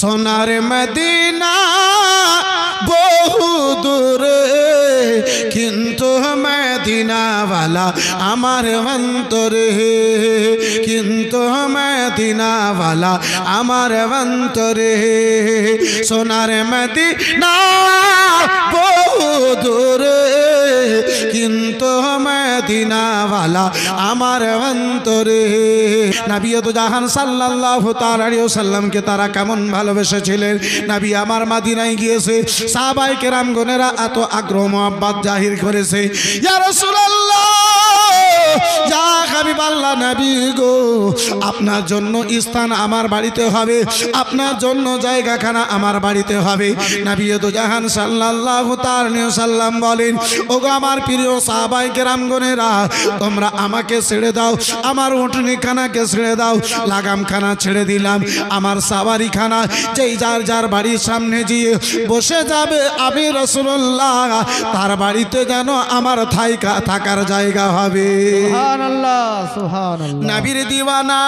সোনার মদিনা বহু দূরে কিন্তু মদিনাওয়ালা আমার অন্তরে কিন্তু মদিনাওয়ালা আমার অন্তরে সোনার মদিনা বহু দূরে কিন্তু মদিনাওয়ালা আমার অন্তরে নবী তো জাহান সাল্লাল্লাহু তাআলা আলাইহি ওয়াসাল্লামকে তারা কেমন ভালোবেসেছিলেন। নবী আমার মদিনায় গিয়েছে, সাহাবায়ে কেরামগণেরা এত আগ্রহ মোহাব্বত জাহির করেছে, ইয়া রাসূলুল্লাহ যা হাবিবাল্লাহ নবী গো, আপনার জন্য স্থান আমার বাড়িতে হবে, আপনার জন্য জায়গাখানা আমার বাড়িতে হবে। নবী তো জাহান সাল্লাল্লাহু তাআলা আলাইহি ওয়াসাল্লাম বলেন, ওগো আমার প্রিয় সাহাবায়ে কেরামগণেরা, তোমরা আমাকে ছেড়ে দাও, আমার উটনিখানাকে ছেড়ে দাও, লাগামখানা ছেড়ে দিলাম, আমার সাওয়ারিখানা যেই যার যার বাড়ির সামনে গিয়ে বসে যাবে, আমি রাসূলুল্লাহ তার বাড়িতে যেন আমার থাকার জায়গা হবে। সুবহানাল্লাহ সুবহানাল্লাহ। নবীর দিওয়ানা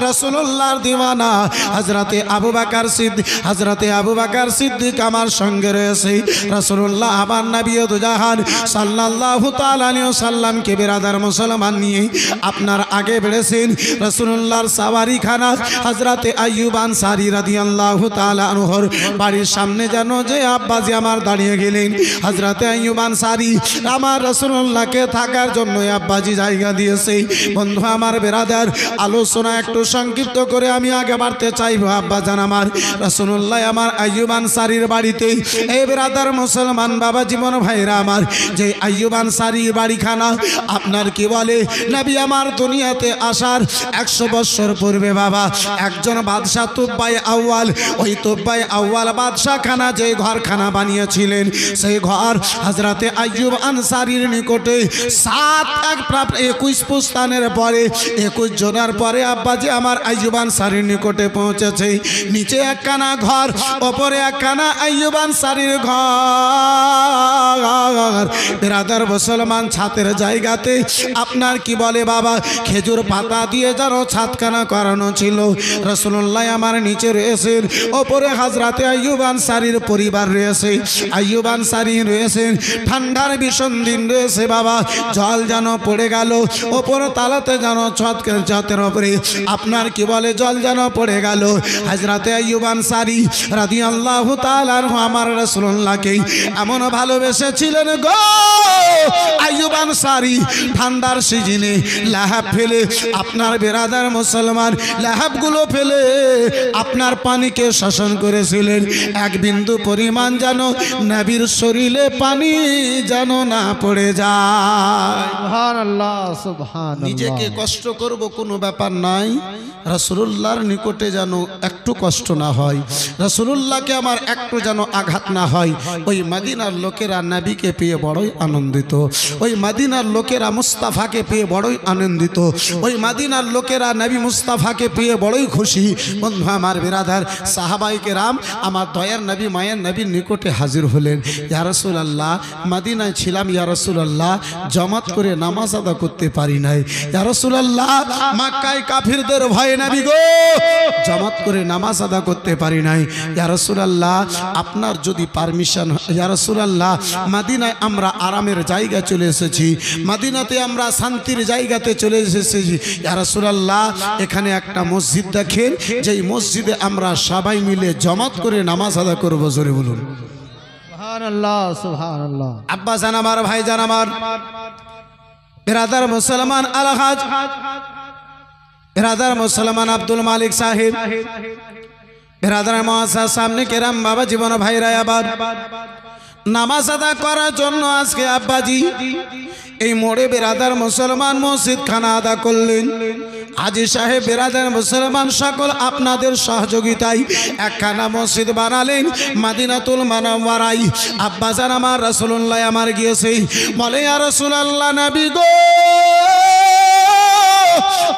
রাসূলুল্লাহর দিওয়ানা হযরতে আবু বকর সিদ্দিক আমার সঙ্গে রয়েছে। রাসূলুল্লাহ আমার নবী ও জাহান সাল্লাল্লাহু তাআলা আলাইহি ওয়াসাল্লামকে বিরাদার মুসলমান নিয়ে আপনার আগে বেড়েছেন। রাসূলুল্লাহর সাওয়ারিখানা হযরতে আইয়ুব আনসারী রাদিয়াল্লাহু তাআলা আনহুর বাড়ির সামনে যেন যে আব্বাজি আমার দাঁড়িয়ে গেলেন। হযরতে আইয়ুব আনসারী আমার রাসূলুল্লাহকে থাকার জন্য আব্বাজি জায়গা দিয়েছে। বন্ধু আমার বিরাদার, আলোচনা একটু সংক্ষিপ্ত করে আমি আগে বাড়তে চাইব। আব্বাজান আমার রাসূলুল্লাহ আমার আইয়ুব আনসারীর বাড়িতে, এই বিরাদার মুসলমান বাবা জীবন ভাইরা আমার, যে আইয়ুব আনসারীর বাড়িখানা আপনার কি বলে, নবী আমার দুনিয়াতে আসার 100 বছর পূর্বে বাবা একজন বাদশাহ তুব্বাই আউয়াল, ওই তুব্বাই আউয়াল বাদশাখানা যে ঘরখানা বানিয়েছিলেন, সেই ঘর হযরতে আইয়ুব আনসারীর নিকটে 21 পুস্তানের পরে 21 জনের পরে আব্বাজি আমার আইয়ুব আনসারীর নিকটে পৌঁছেছে। নিচে একখানা ঘর, ওপরে একখানা আইয়ুব আনসারীর ঘর। বিরাদার মুসলমান, ছাদের জায়গাতে আপনার কি বলে বাবা খেজুর পাতা দিয়ে যেন ছাদখানা করানো ছিল। রাসূলুল্লাহ আমার নিচে রয়েছেন, ওপরে হযরতে আইয়ুব আনসারীর পরিবার রয়েছে, আইয়ুব আনসারী রয়েছেন। ঠান্ডার ভীষণ দিন রয়েছে বাবা, জল যেন পড়ে গেল, ওপর তালাতে যেন ছাদের উপরে আপনার কি বলে জল যেন পড়ে গেল। হযরতে আইয়ুব আনসারী রাদিয়াল্লাহু তাআলা আনহু আমার রাসূলুল্লাহকে এমন ভালোবেসেছিলেন গো, আইয়ুব আনসারী ঠান্ডার সিজনে লাহাব ফেলে আপনার বিরাদার মুসলমান লাহাবগুলো ফেলে আপনার পানিকে শাসন করেছিলেন। এক বিন্দু পরিমাণ যেন নবীর শরীরে পানি যেন না পড়ে যায়। সুবহানাল্লাহ সুবহানাল্লাহ। নিজেকে কষ্ট করব কোনো ব্যাপার নাই, রাসূলুল্লাহর নিকটে যেন একটু কষ্ট না হয়, রাসূলুল্লাহকে আমার একটু যেন আঘাত না হয়। ওই মদিনার লোকেরা নবীকে পেয়ে বড়ই আনন্দিত, ওই মদিনার লোকেরা মুস্তাফাকে পেয়ে বড়ই আনন্দিত, ওই মদিনার লোকেরা নবী মুস্তাফাকে পেয়ে বড়ই খুশি। বন্ধু আমার বিরাদার, সাহাবায়ে কেরাম আমার দয়ার নবী মায়ের নবীর নিকটে হাজির হলেন। ইয়া রাসূলুল্লাহ মদিনায় ছিলাম, ইয়া রাসূলুল্লাহ জামাত করে নামাজ আদা করতে পারি নাই, ইয়া রাসূলুল্লাহ মক্কায় কাফিরদের ভয়ে নবী গো জামাত করে নামাজ আদা করতে পারি নাই। ইয়া রাসূলুল্লাহ আপনার যদি পারমিশন, ইয়া রাসূলুল্লাহ মদিনায় আমরা আরামের জায়গা চলে এসেছি, মদিনাতে আমরা শান্তির জায়গাতে চলে এসেছি। ইয়া রাসূলুল্লাহ এখানে একটা মসজিদ দেখেন, যেই মসজিদে আমরা সবাই মিলে জামাত করে নামাজ আদা করব। জোরে বলুন সুবহানাল্লাহ সুবহানাল্লাহ। আব্বা জান আমার, ভাই জান আমার, বিরাদার মুসলমান আলহাজ বিরাদার মুসলমান আব্দুল মালিক সাহেব, বিরাদার মুআজ্জাজ সামনে কেরাম বাবা জীবন ভাইরা, আবার নামাজ আদা করার জন্য আজকে আব্বাজি এই মোড়ে বিরাদার মুসলমান মসজিদ খানা আদা করলেন। হাজী সাহেব বিরাদার মুসলমান সকল আপনাদের সহযোগিতায় একখানা মসজিদ বানালেন মদিনাতুল মুনাওয়ারায়। আব্বাজান আমার রাসূলুল্লাহ আমার গিয়েছে, বলে ইয়া রাসূলুল্লাহ নবী গো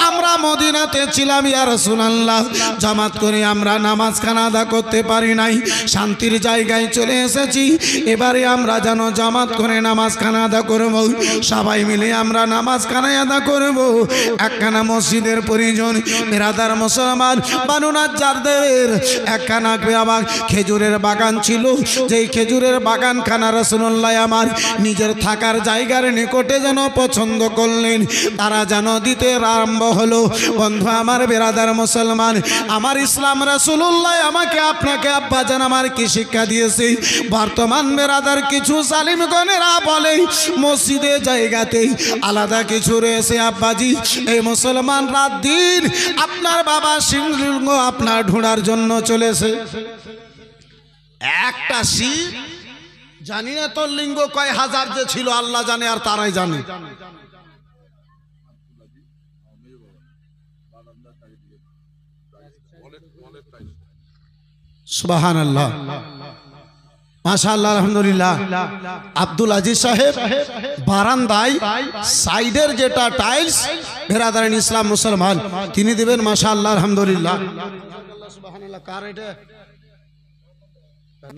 আমরা মদিনাতে ছিলাম ইয়া রাসূলুল্লাহ, জামাত করে আমরা নামাজ খানা আদা করতে পারি নাই, শান্তির জায়গায় চলে এসেছি, এবারে আমরা যেন জামাত করে নামাজ খানা আদা করব, সবাই মিলে আমরা নামাজ খানা আদা করব। একখানা মসজিদের প্রয়োজন। বিরাদার মুসলমান, বানু নাজ্জারদের একখানা আমার খেজুরের বাগান ছিল, যেই খেজুরের বাগান খানা রাসূলুল্লাহ আমার নিজের থাকার জায়গার নিকটে যেন পছন্দ করলেন, তারা যেন দিতে আরম্ভ হলো। বন্ধু আমার, বিরাদার মুসলমান, আমার ইসলাম রাসূলুল্লাহ আমাকে আপনাকে আব্বাজান আমার কি শিক্ষা দিয়েছে? বর্তমান বিরাদার কিছু জালিমগণেরা বলে মসজিদের জায়গাতে আলাদা কিছু রয়েছে। আব্বাজি, এই মুসলমান রাত দিন আপনার বাবা সিংহ আপনার ঢোঁড়ার জন্য চলেছে। একটা শিব জানি না তোর লিঙ্গ কয় হাজার যে ছিল আল্লাহ জানে, আর তারাই জানে। সুবহানাল্লাহ, মাশাআল্লাহ, আলহামদুলিল্লাহ। আব্দুল আজিজ সাহেব বারান্দায় সাইডের যেটা টাইলস, বেরাদারান ইসলাম মুসলমান, তিনি দেবেন। মাশাআল্লাহ, আলহামদুলিল্লাহ। সুবহানাল্লাহ, কার এটা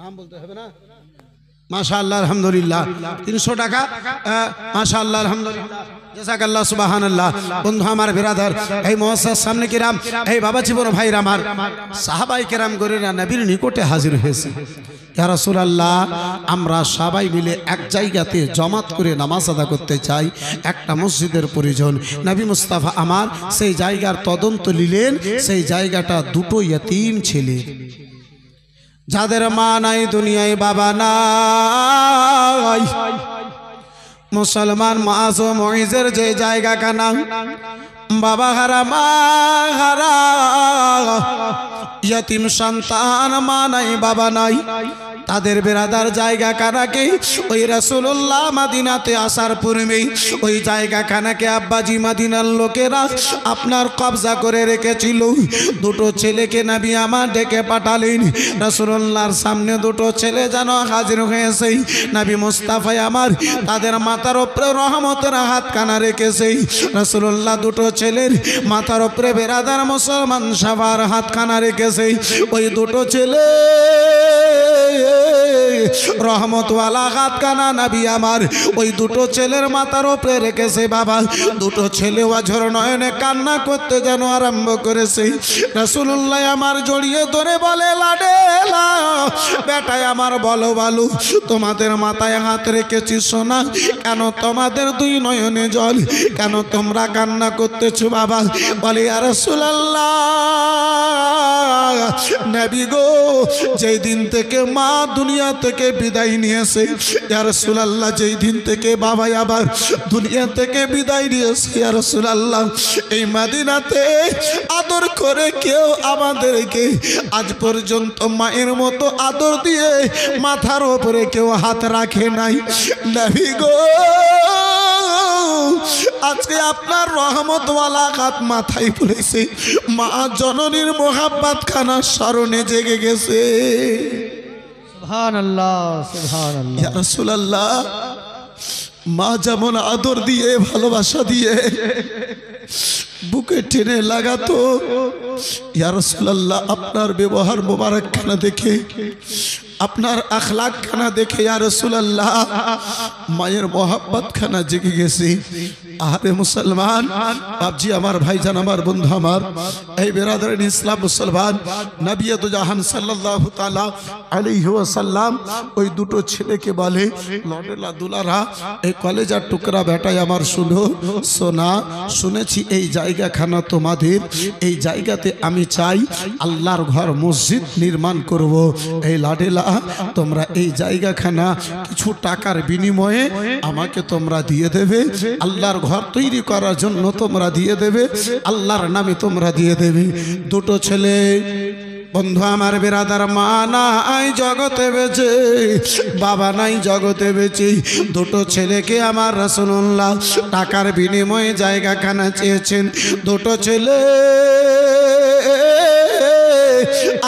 নাম বলতে হবে না? মাশাআল্লাহ, আলহামদুলিল্লাহ, 300 টাকা। মাশাআল্লাহ, আলহামদুলিল্লাহ, জাযাকাল্লাহ, সুবহানাল্লাহ। বন্ধু আমার, বিরাদার, এই মুআসসাস সামনে কিরাম, এই বাবা জীবন ভাইরা আমার, সাহাবায়ে কেরাম গরেরা নবীর নিকটে হাজির হয়েছে। ইয়া রাসূলুল্লাহ, আমরা সবাই মিলে এক জায়গাতে জমাত করে নামাজ আদা করতে চাই, একটা মসজিদের প্রয়োজন। নবী মুস্তাফা আমার সেই জায়গার তদন্ত নিলেন, সেই জায়গাটা দুটো ইয়তীম ছেলে, যাদের মা নাই, দুনিয়ায় বাবা নাই। মুসলমান মাসো মহিজের যে জায়গা কানা, বাবা হারা মা হারা, ইয়তীম সন্তান, মা নাই বাবা নাই, তাদের বেরাদার জায়গা খানাকে ওই রাসূলুল্লাহ মদিনাতে আসার পূর্বেই ওই জায়গা খানাকে আব্বাজি মদিনার লোকেরা আপনার কবজা করে রেখেছিল। দুটো ছেলেকে নবী আমার ডেকে পাঠালেন। রাসূলুল্লাহর সামনে দুটো ছেলে যেন হাজির হয়েছে। নবী মুস্তাফা আমার তাদের মাথার উপরে রহমতের হাত খানা রেখেছে। রাসূলুল্লাহ দুটো ছেলের মাথার উপরে বেরাদার মুসলমান সবার হাত খানা রেখেছে। ওই দুটো ছেলে রহমতওয়ালা হাত কানা নবী আমার ওই দুটো ছেলের মাথার উপরে রেখেছে। বাবা, দুটো ছেলে অঝর নয়নে কান্না করতে যেন আরম্ভ করেছে। রাসূলুল্লাহ আমার জড়িয়ে ধরে বলে, লাডেলা বেটায় আমার, বলো বলো, তোমাদের মাথায় হাত রেখেছি সোনা, কেন তোমাদের দুই নয়নে জল, কেন তোমরা কান্না করতেছো? বাবা বলে, ইয়া রাসূলুল্লাহ নবী গো, যেই দিন থেকে মা দুনিয়া থেকে বিদায় নিয়েছে, ইয়া রাসূলুল্লাহ যেই দিন থেকে বাবা আবার দুনিয়া থেকে বিদায় নিয়েছে, ইয়া রাসূলুল্লাহ এই মদিনাতে আদর করে কেউ আমাদেরকে আজ পর্যন্ত মায়ের মতো আদর দিয়ে মাথার উপরে কেউ হাত রাখে নাই। নবী গো, আজকে আপনার রহমতওয়ালা হাত মাথায় পড়েছে, মা জননীর মোহাব্বত খানা স্মরণে জেগে গেছে। সুবহানাল্লাহ, সুবহানাল্লাহ। ইয়া রাসূলুল্লাহ, মা যেমন আদর দিয়ে ভালোবাসা দিয়ে বুকে টেনে লাগাতো, ইয়া রাসূলুল্লাহ আপনার ব্যবহার মোবারক খানা দেখে, আপনার আখলাক খানা দেখে ইয়া রাসূলুল্লাহ মায়ের মোহাব্বত খানা জেগে গেছে। আরে মুসলমান বাপজি আমার, ভাইজান আমার, বন্ধু আমার, এই বেরাদারিন ইসলাম মুসলমান, নবী দু জাহান সাল্লাল্লাহু তাআলা আলাইহি ওয়াসাল্লাম ওই দুটো ছেলেকে বলে, লডেলা দুলারা, এই কলেজার টুকরা বেটাই আমার, শুনো সোনা, শুনেছি এই জায়গা খানা তোমাদের, এই জায়গাতে আমি চাই আল্লাহর ঘর মসজিদ নির্মাণ করব। এই লাডেলা, তোমরা এই জায়গাখানা কিছু টাকার বিনিময়ে আমাকে তোমরা দিয়ে দেবে, আল্লাহর ঘর তৈরি করার জন্য তোমরা দিয়ে দেবে, আল্লাহর নামে তোমরা দিয়ে দেবে। দুটো ছেলে, বন্ধু আমার বেরাদার, মা নাই জগতে বেঁচে, বাবা নাই জগতে বেঁচে, দুটো ছেলেকে আমার রাসূলুল্লাহ টাকার বিনিময়ে জায়গাখানা চেয়েছেন। দুটো ছেলে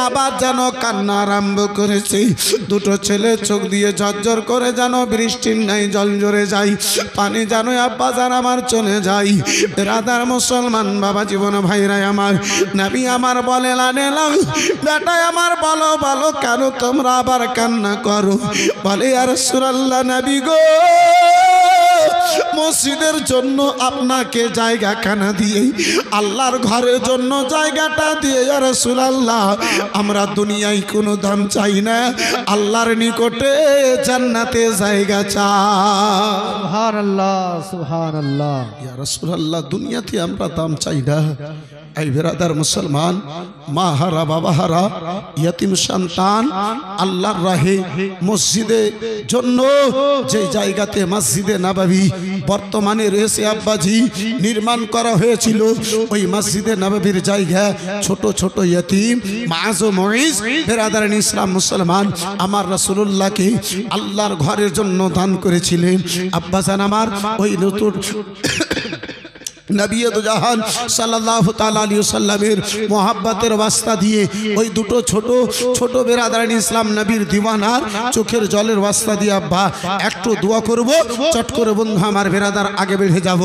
আবার যেন কান্না আরম্ভ করেছে। দুটো ছেলে চোখ দিয়ে ঝরঝর করে যেন বৃষ্টির নাই জল জরে যায়, পানি যেন আব্বা যেন আমার চলে যায়। রাধার মুসলমান বাবা জীবন ভাইরা আমার, নবী আমার বলে লানেলাম বেটা আমার বলো বলো কেন তোমরা আবার কান্না করো? বলে ইয়া রাসূলুল্লাহ নবী গো, মসজিদের জন্য আপনাকে জায়গাখানা দিয়ে, আল্লাহর ঘরের জন্য জায়গাটা দিয়ে ইয়া রাসূলুল্লাহ আমরা দুনিয়ায় কোনো দাম চাই না, আল্লাহর নিকটে জান্নাতে জায়গা চাই। সুবহানাল্লাহ সুবহানাল্লাহ। ইয়া রাসূলুল্লাহ দুনিয়াতে আমরা দাম চাই না। এই বেরাদার মুসলমান, মা হারা বাবা হারা ইয়তিম সন্তান আল্লাহর রাহে মসজিদে জন্য যে জায়গাতে মসজিদে নববী বর্তমানে রয়েছে আব্বাজি নির্মাণ করা হয়েছিল, ওই মসজিদে নববীর জায়গা ছোট ছোট ইয়তিম মাআজ ও মুঈজ বেরাদার ইসলাম মুসলমান আমার রাসূলুল্লাহকে আল্লাহর ঘরের জন্য দান করেছিলেন। আব্বাজান আমার ওই নতুন নবী দু জাহান সাল্লাল্লাহু তাআলা আলাইহি ওয়াসাল্লামের মোহাব্বতের ওয়াস্তা দিয়ে ওই দুটো ছোট ছোট বেরাদারান ইসলাম নবীর দিওয়ানার চোখের জলের ওয়াস্তা দিয়ে আব্বা একটু দোয়া করব, চট করে বন্ধু আমার বেরাদার আগে বেড়ে যাব।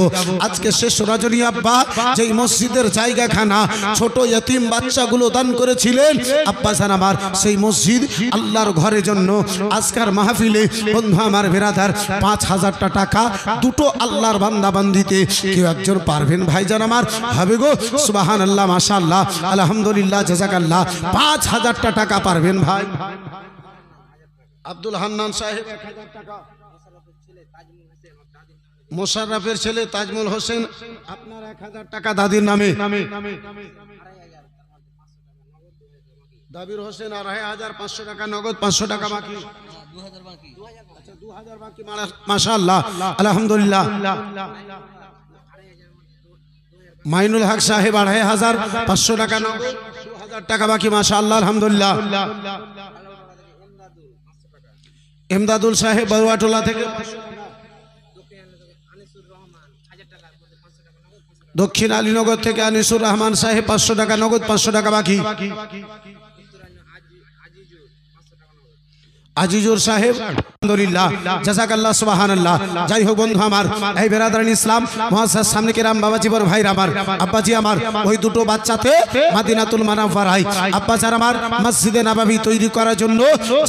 আজকে শেষ রজনী আব্বা যেই মসজিদের জায়গাখানা ছোট ইয়তিম বাচ্চাগুলো দান করেছিলেন আব্বা জান আমার, সেই মসজিদ আল্লাহর ঘরের জন্য আজকের মাহফিলে বন্ধু আমার বেরাদার ৫,০০০টা টাকা দুটো আল্লাহর বান্দা বান্দিতে কেউ একজন পারবেন ভাইজান আমার? হবে গো, সুবহানাল্লাহ মাশাআল্লাহ আলহামদুলিল্লাহ জাযাকাল্লাহ। ৫,০০০টা টাকা পারবেন ভাই? আব্দুল হান্নান সাহেব ১,০০০ টাকা, মোশাররফের ছেলে তাজমুল হোসেন আপনার ১,০০০ টাকা দাদির নামে, দাবির হোসেন ২৫০০ টাকা নগদ, ৫০০ টাকা বাকি, ২০০০ বাকি, আচ্ছা ২০০০ বাকি মাশাআল্লাহ আলহামদুলিল্লাহ। মাইনুল হক সাহেব ২৫০০ টাকা নগদ, ২০০০ টাকা বাকি মাশাআল্লাহ আলহামদুলিল্লাহ। এমদাদুল সাহেব বড়ুয়াটোলা থেকে, দক্ষিণ আলীনগর থেকে আনিসুর রহমান সাহেব ৫০০ টাকা নগদ, ৫০০ টাকা বাকি। আজিজুর সাহেব আলহামদুলিল্লাহ জাযাকাল্লাহ সুবহানাল্লাহ। যাই হোক বন্ধু আমার, এই বেরাদারান ইসলাম মুআজ্জাজ সামনে কিরাম বাবা জীবন ভাই আমার, আব্বাজি আমার ওই দুটো বাচ্চাতে মাদিনাতুল মুনাওয়ারায় আব্বাজান আমার মসজিদে নববী তৈরি করার জন্য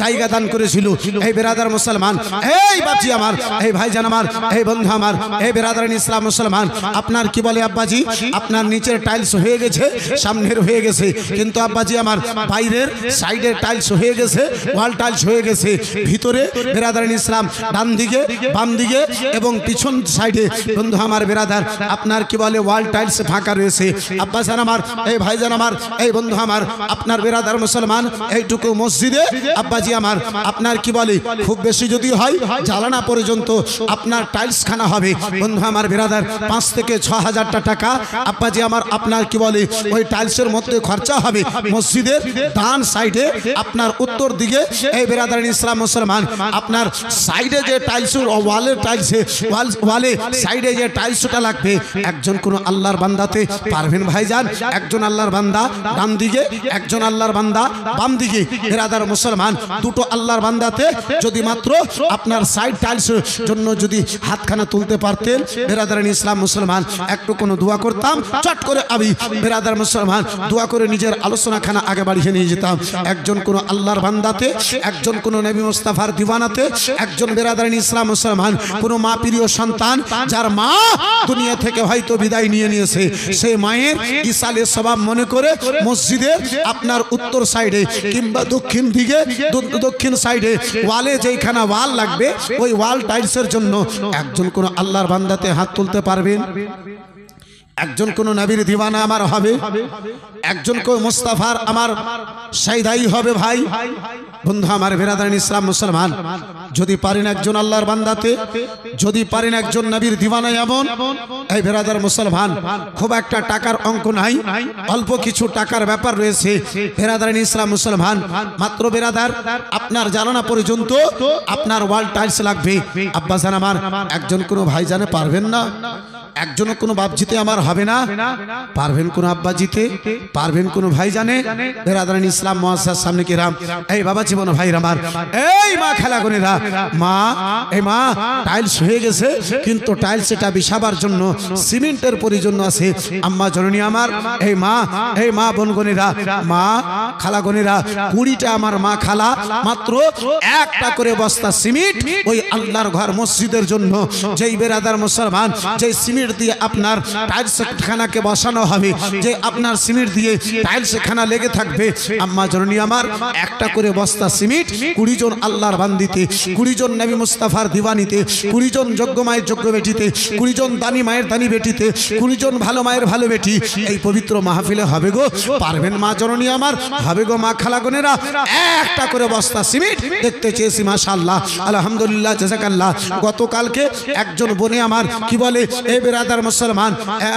জায়গা দান করেছিল। এই বেরাদার মুসলমান, এই বাচ্চি আমার, এই ভাইজান আমার, এই বন্ধু আমার, এই বেরাদারান ইসলাম মুসলমান, আপনার কি বলে আব্বাজি, আপনার নিচের টাইলস হয়ে গেছে, সামনের হয়ে গেছে, কিন্তু আব্বাজি আমার বাইরের সাইডের টাইলস হয়ে গেছে, ওয়াল টাইলস হয়ে গেছে, ভিতরে বেরাদারান ইসলাম ডান দিকে বাম দিকে এবং পিছন সাইডে বন্ধু আমার বেরাদার আপনার কি বলে ওয়াল টাইলস ফাঁকা রয়েছে। আব্বাজান আমার, এই ভাইজান আমার, এই বন্ধু আমার, আপনার বেরাদার মুসলমান এইটুকু মসজিদে আব্বাজি আমার আপনার কি বলে খুব বেশি যদি হয় জালানা পর্যন্ত আপনার টাইলস খানা হবে বন্ধু আমার বেরাদার ৫ থেকে ৬,০০০ টাকা আব্বাজি আমার আপনার কি বলে ওই টাইলসের মধ্যে খরচা হবে। মসজিদের ডান সাইডে আপনার উত্তর দিকে এই বেরাদার ইসলাম মুসলমান আপনার সাইডে যে টাইলস ওয়ালের টাইলসে ওয়ালে সাইডে যে টাইলসটা লাগবে, একজন কোন আল্লাহর বান্দাতে পারবেন ভাইজান? একজন আল্লাহর বান্দা ডান দিকে, একজন আল্লাহর বান্দা বাম দিকে, বেরাদার মুসলমান দুটো আল্লাহর বান্দাতে যদি মাত্র আপনার সাইড টাইলসের জন্য যদি হাতখানা তুলতে পারতেন বেরাদার ইসলাম মুসলমান, একটু কোনো দোয়া করতাম, চট করে আমি বেরাদার মুসলমান দোয়া করে নিজের আলোচনাখানা আগে বাড়িয়ে নিয়ে যেতাম। একজন কোন আল্লাহর বান্দাতে, একজন কোন নবী মুস্তাফার দিওয়ানাতে, একজন বেরাদারান ইসলাম মুসলমান কোন মা প্রিয় সন্তান যার মা দুনিয়া থেকে হয়তো বিদায় নিয়ে নিয়েছে, সেই মায়ের ইসালে সওয়াব মনে করে মসজিদের আপনার উত্তর সাইডে কিংবা দক্ষিণ দিকে দক্ষিণ সাইডে ওয়ালে যেখানে ওয়াল লাগবে ওই ওয়াল টাইলসের জন্য একজন কোন আল্লাহর বান্দাতে হাত তুলতে পারবেন? একজন কোন নবীর দিওয়ানা আমার হবে, একজন কোন মুস্তাফার আমার সাইদাই হবে ভাই বন্ধু আমার বেরাদারান ইসলাম মুসলমান। যদি পারেন একজন আল্লাহর বান্দাতে, যদি পারেন একজন নবীর দিওয়ানা এমন, এই বেরাদার মুসলমান খুব একটা টাকার অঙ্ক নাই, অল্প কিছু টাকার ব্যাপার রয়েছে বেরাদারান ইসলাম মুসলমান। মাত্র বেরাদার আপনার জানানা পর্যন্ত আপনার ওয়াল টাইলস লাগবে। আব্বাজান আমার একজন কোন ভাই জানে পারবেন না? একজনও কোনো বাপ জিতে আমার হবে না? পারবেন কোন আব্বা জিতে? পারবেন কোন ভাই জানে? বেরাদারান ইসলাম মুআসসাস সামনে কিরাম, এই বাবা জীবন ভাইরা আমার, এই মা খেলাগনেরা, মা এই মা টাইলস হয়ে গেছে, কিন্তু টাইলস এটা বিছাবার জন্য সিমেন্টের প্রয়োজন আছে। আম্মা জননী আমার, এই মা বোনগনেরা, মা খালাগনেরা, 20টা আমার মা খালা মাত্র একটা করে বস্তা সিমেন্ট ওই আল্লাহর ঘর মসজিদের জন্য, যেই বেরাদার মুসলমান যেই সিমেন্ট দিয়ে আপনার টাইলস খানাকে বসানো হবে, যে আপনার সিমেন্ট দিয়ে টাইলস খানা লেগে থাকবে, আম্মা জননী আমার, একটা করে বস্তা সিমেন্ট 20 জন আল্লাহর বান্দিতে, 20 জন নবী মুস্তাফার দিওয়ানিতে, 20 জন যোগ্য মায়ের যোগ্য বেটিতে, 20 জন দানি মায়ের দানি বেটিতে, 20 জন ভালো মায়ের ভালো বেটি এই পবিত্র মাহফিলে হবে গো। পারবেন মা জননী আমার? হবে গো মা খালাগনেরা, একটা করে বস্তা সিমেন্ট দেখতে চেয়েছি। মাশাআল্লাহ, আলহামদুলিল্লাহ, জাযাকাল্লাহ। গতকালকে একজন বোনে আমার কি বলে, এই বেরাদার মুসলমান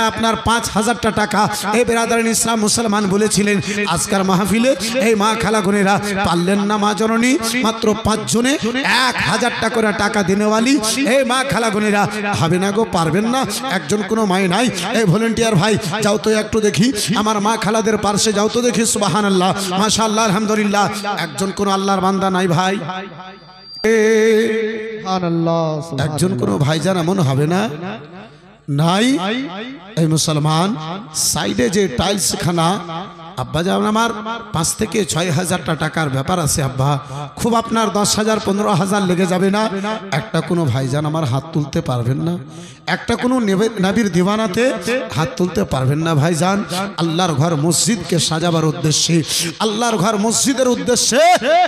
আপনার 5000 টাকা এই বেরাদার ইসলাম মুসলমান বলেছিলেন আজকের মাহফিলে। এই মা খালাগনেরা পারলেন না মা জননী, মাত্র 5 জনে 1000 টাকা করে টাকা দিনেওয়ালি এই মা খালাগনেরা, হবে না গো, পারবেন না? একজন কোনো মাই নাই? এই ভলেন্টিয়ার ভাই যাও তো একটু দেখি, আমার মা খালাদের পাশে যাও তো দেখি। সুবহানাল্লাহ, মাশাআল্লাহ, আলহামদুলিল্লাহ। একজন কোন আল্লাহর বান্দা নাই ভাই? একজন কোনো ভাইজান এমন হবে না? নাই? এই মুসলমান সাইডে যে টাইলস খানা, আব্বা যেমন আমার 5 থেকে 6000 টাকার ব্যাপার আছে আব্বা, খুব আপনার 10,000 15,000 লেগে যাবে না? একটা কোনো ভাইজান আমার হাত তুলতে পারবেন না? একটা কোনো নবীর দিওয়ানাতে হাত তুলতে পারবেন না ভাইজান? আল্লাহর ঘর মসজিদকে সাজাবার উদ্দেশ্যে, আল্লাহর ঘর মসজিদের উদ্দেশ্যে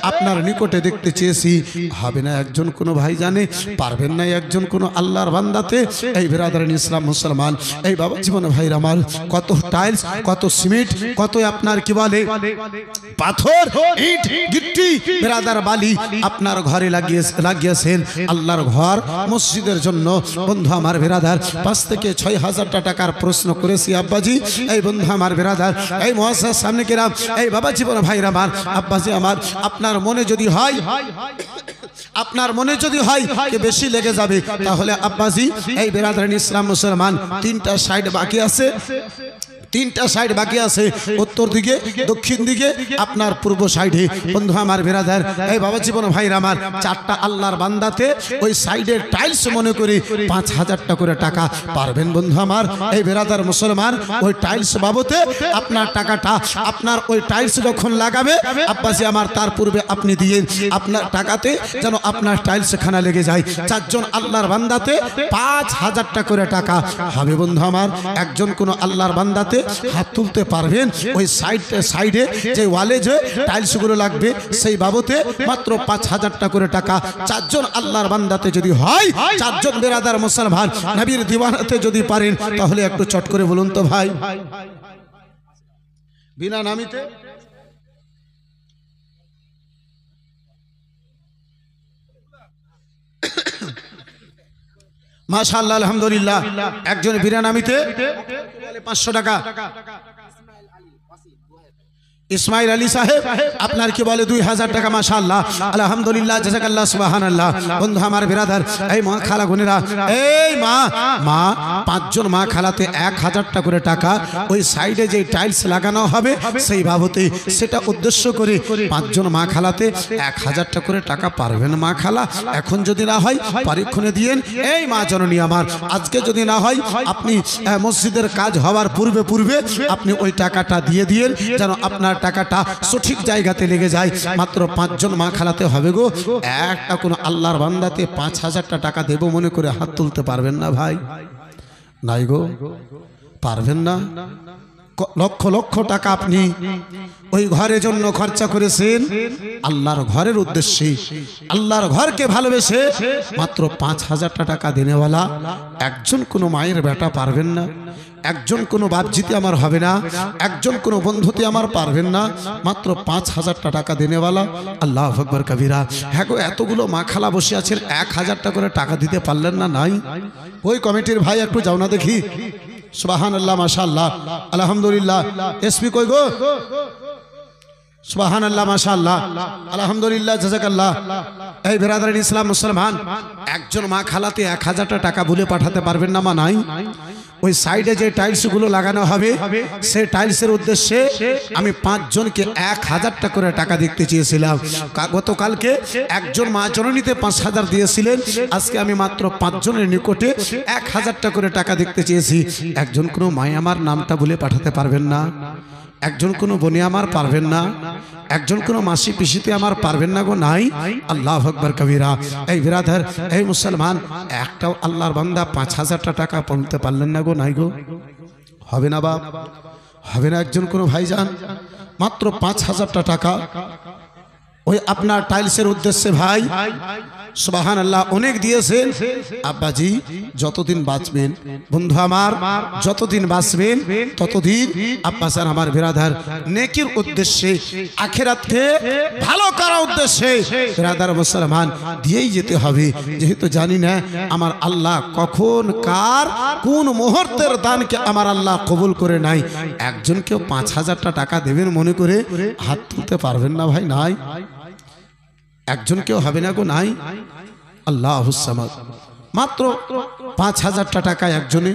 আপনার নিকটে দেখতে চেয়েছি, হবে না একজন কোনো ভাইজানে? পারবেন না একজন কোনো আল্লাহর বান্দাতে? এই বেরাদারান ইসলাম মুসলমান, এই বাবা জীবন ভাইরা আমার, কত টাইলস, কত সিমেন্ট, কত আপনার কি বলে পাথর, ইট, গিট্টি, বেরাদার বালি আপনার ঘরে লাগিয়েছেন আল্লাহর ঘর মসজিদের জন্য। বন্ধু আমার বেরাদার, 5 থেকে 6000 টাকার প্রশ্ন করেছি আব্বাজি। এই বন্ধু আমার বেরাদার, এই মুআসসাস সামনে কিরাম, এই বাবা জীবন ভাইরা আমার, আব্বাজি আমার, আপনার মনে যদি হয়, আপনার মনে যদি হয় যে বেশি লেগে যাবে, তাহলে আব্বাজি এই বেরাদারান ইসলাম মুসলমান 3টা সাইড বাকি আছে, 3টা সাইড বাকি আছে, উত্তর দিকে, দক্ষিণ দিকে, আপনার পূর্ব সাইডে। বন্ধু আমার বেরাদার, এই বাবা জীবন ভাইরা আমার, 4টা আল্লাহর বান্দাতে ওই সাইডের টাইলস মনে করি 5000 টাকা করে টাকা পারবেন বন্ধু আমার? এই বেরাদার মুসলমান, ওই টাইলস বাবতে আপনার টাকাটা, আপনার ওই টাইলস যখন লাগাবে আব্বাজি আমার, তার পূর্বে আপনি দিয়ে আপনার টাকাতে যেন আপনার টাইলস খানা লেগে যায়। 4 জন আল্লাহর বান্দাতে 5000 টাকা করে টাকা হবে বন্ধু আমার। একজন কোন আল্লাহর বান্দাতে হাত তুলতে পারবেন? ওই সাইডে যে ওয়ালে যে টাইলসগুলো লাগবে সেই বাবতে মাত্র 5000 টাকা করে টাকা। 4 জন আল্লাহর বান্দাতে যদি হয়, 4 জন বেরাদার মুসলমান নবীর দিওয়ানাতে যদি পারেন, তাহলে একটু চট করে বলুন তো ভাই, বিনা নামিতে। মাশাআল্লাহ, আলহামদুলিল্লাহ। একজন বিরানামিতে 500 টাকা। ইসমাইল আলী সাহেব আপনার কি বলে 2000 টাকা। মাশাআল্লাহ, আলহামদুলিল্লাহ, জাযাকাল্লাহ, সুবহানাল্লাহ। বন্ধু আমার বিরাদার, এই মা খালা গুনেরা, এই মা 5 জন মা খালাতে 1000 টাকা করে টাকা ওই সাইডে যে টাইলস লাগানো হবে সেই বাবতে, সেটা উদ্দেশ্য করে 5 জন মা খালাতে 1000 টাকা করে টাকা পারবেন মা খালা? এখন যদি না হয় পরীক্ষণে দিয়েন। এই মা জননী আমার, আজকে যদি না হয় আপনি মসজিদের কাজ হওয়ার পূর্বে আপনি ওই টাকাটা দিয়ে দিয়েন, যেন আপনার টাকাটা সঠিক জায়গাতে লেগে যায়। মাত্র 5 জন মা খালাতে হবে গো। একটা কোন আল্লাহর বান্দাতে 5000 টাকা দেব মনে করে হাত তুলতে পারবেন না ভাই? নাই গো, পারবেন না। লক্ষ লক্ষ টাকা আপনি ওই ঘরের জন্য খরচা করেছেন আল্লাহর ঘরের উদ্দেশ্যে, আল্লাহর ঘরকে ভালোবেসে। মাত্র 5000 টাকা দেনেওয়ালা একজন কোনো মায়ের বেটা পারবেন না? একজন কোনো বাপজিতে আমার হবে না? একজন কোনো বন্ধুতে আমার পারবেন না? মাত্র 5000 টাকা দেনেওয়ালা। আল্লাহু আকবার কবিরা। হ্যাঁ গো, এতগুলো মা খালা বসে আছেন, 1000 টাকা করে টাকা দিতে পারলেন না? নাই? ওই কমিটির ভাই একটু যাও না দেখি। সুবহানাল্লাহ, মাশাআল্লাহ, আলহামদুলিল্লাহ। এসপি কই গো? সুবহানাল্লাহ, মাশাআল্লাহ, আলহামদুলিল্লাহ, জাযাকাল্লাহ। এই বিরাদারিন ইসলাম মুসলমান, একজন মা খালাতে 1000 টাকা ভুলে পাঠাতে পারবেন না? মা নাই? ওই সাইডে যে টাইলসগুলো লাগানো হবে সেই টাইলসের উদ্দেশ্যে আমি 5 জনকে 1000 টাকা করে টাকা দিতে চেয়েছিলাম। গতকালকে একজন মা জননীতে 5000 দিয়েছিলেন, আজকে আমি মাত্র 5 জনের নিকটে 1000 টাকা করে টাকা দিতে চেয়েছি। একজন কোনো মাই আমার নামটা ভুলে পাঠাতে পারবেন না? একজন কোনো বনি আমার পারবেন না? একজন কোনো মাসি পিসিতে আমার পারবেন না গো? নাই? আল্লাহু আকবার কবিরা। এই বিরাদার, এই মুসলমান, একটাও আল্লাহর বান্দা 5000 টাকা বলতে পারলেন না গো? নাই গো? হবে না বাপ? হবে না? একজন কোনো ভাইজান মাত্র 5000 টাকা ওই আপনার টাইলসের উদ্দেশ্যে ভাই, সুবহানাল্লাহ, অনেক দিয়েছেন। আব্বাজি যতদিন বাঁচবেন, বন্ধু আমার যতদিন বাঁচবেন ততদিন আব্বাসান আমার বিরাদার নেকির উদ্দেশ্যে, আখিরাতকে ভালো করার উদ্দেশ্যে বিরাদার মুসলমান দিয়েই যেতে হবে। যেহেতু জানি না আমার আল্লাহ কখন কার কোন মুহূর্তের দানকে আমার আল্লাহ কবুল করে নাই। একজনকেও 5000 টাকা দেবেন মনে করে হাত তুলতে পারবেন না ভাই? নাই? একজন কেউ হবে না গো? নাই? আল্লাহুস সামাদ। মাত্র 5000 টাকা একজনে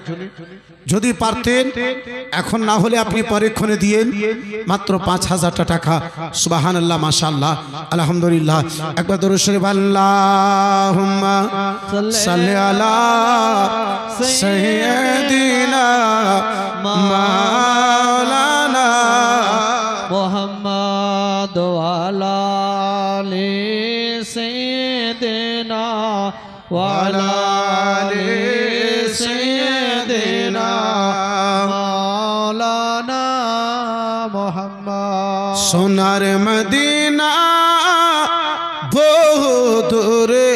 যদি পারতেন, এখন না হলে আপনি পরেক্ষণে দিয়েন, মাত্র 5000 টাকা। সুবহানাল্লাহ, মাশাআল্লাহ, আলহামদুলিল্লাহ। একবার দরুদ শরীফ, আল্লাহুম্মা সাল্লি আলা সাইয়্যিদিনা মাওলানা মুহাম্মদ ওয়ালা আলি সাইয়্যিদিনা ওয়ালা আলি সাইয়্যিদিনা মাওলানা মুহাম্মদ। সোনার মদিনা বহু দূরে,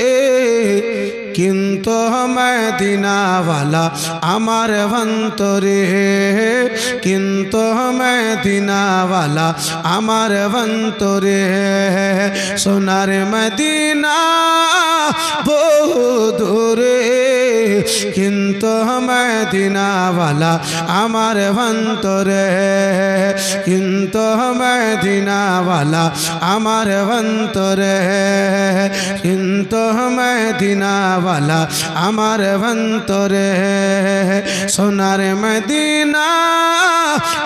কিন্তু মদিনাওয়ালা আমার অন্তরে, কিন্তু মদিনাওয়ালা আমার অন্তরে। সোনার মদিনা বহু দূরে, কিন্তু মদিনাওয়ালা আমার অন্তরে, কিন্তু মদিনাওয়ালা আমার অন্তরে, কিন্তু মদিনাওয়ালা আমার অন্তরে। সোনার মদিনা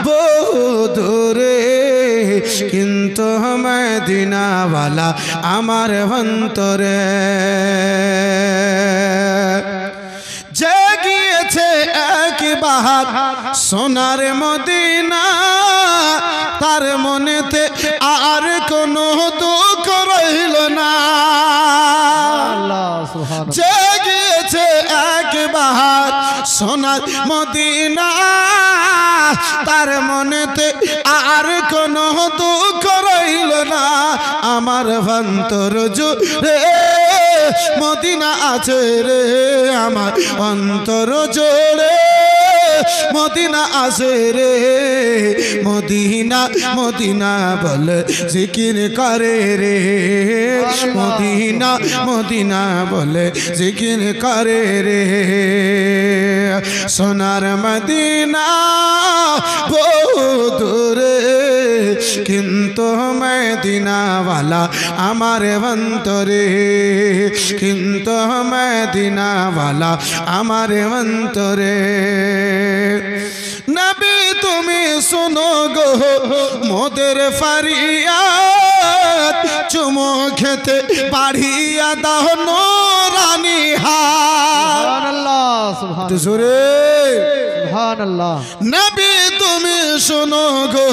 বহু দূরে, কিন্তু মদিনাওয়ালা আমার অন্তরে। যে গিয়েছে একবার সোনার মদিনা, তার মনেতে আর কোনো দুঃখ রইল না। যে গিয়েছে একবার সোনার মদিনা, তার মনেতে আর কোনো দুঃখ রইল না। আমার অন্তর জুড়ে মদিনা আছে রে, আমার অন্তর জুড়ে মদিনা আছে রে। মদিনা মদিনা বলে জিকির করে রে, মদিনা মদিনা বলে জিকির করে রে। সোনার মদিনা বহু দূরে, কিন্তু মদিনাওয়ালা আমার অন্তরে, কিন্তু মদিনাওয়ালা আমার অন্তরে। নবী তুমি শোনো গো মোদের ফরিয়াদ, চুমো খেতে বাড়িয়া দাও নূরানি হাত। সুবহানাল্লাহ। নবী তুমি শোনো গো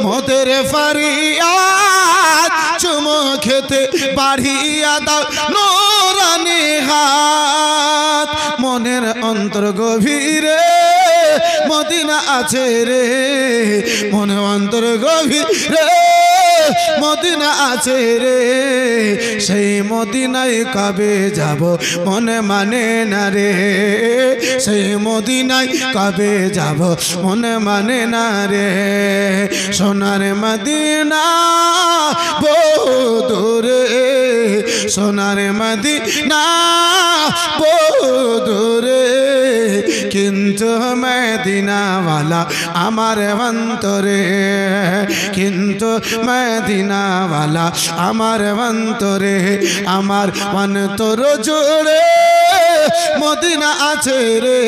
মোদের ফরিয়াদ, চুমো খেতে বাড়িয়া দাও নূরানি হাত। মনের অন্তর গভীরে মদিনা আছে রে, মনে অন্তর গভীরে মদিনা আছে রে। সেই মদিনায় কবে যাব মনে মানে না রে, সেই মদিনায় কবে যাব মনে মানে না রে। সোনার মদিনা বহু দূরে, সোনার মদিনা বহু দূরে, কিন্তু কিন্তু মদিনাওয়ালা আমার অন্তরে, কিন্তু মদিনাওয়ালা আমার অন্তরে, আমার অন্তর জুড়ে মদিনা আছে রে,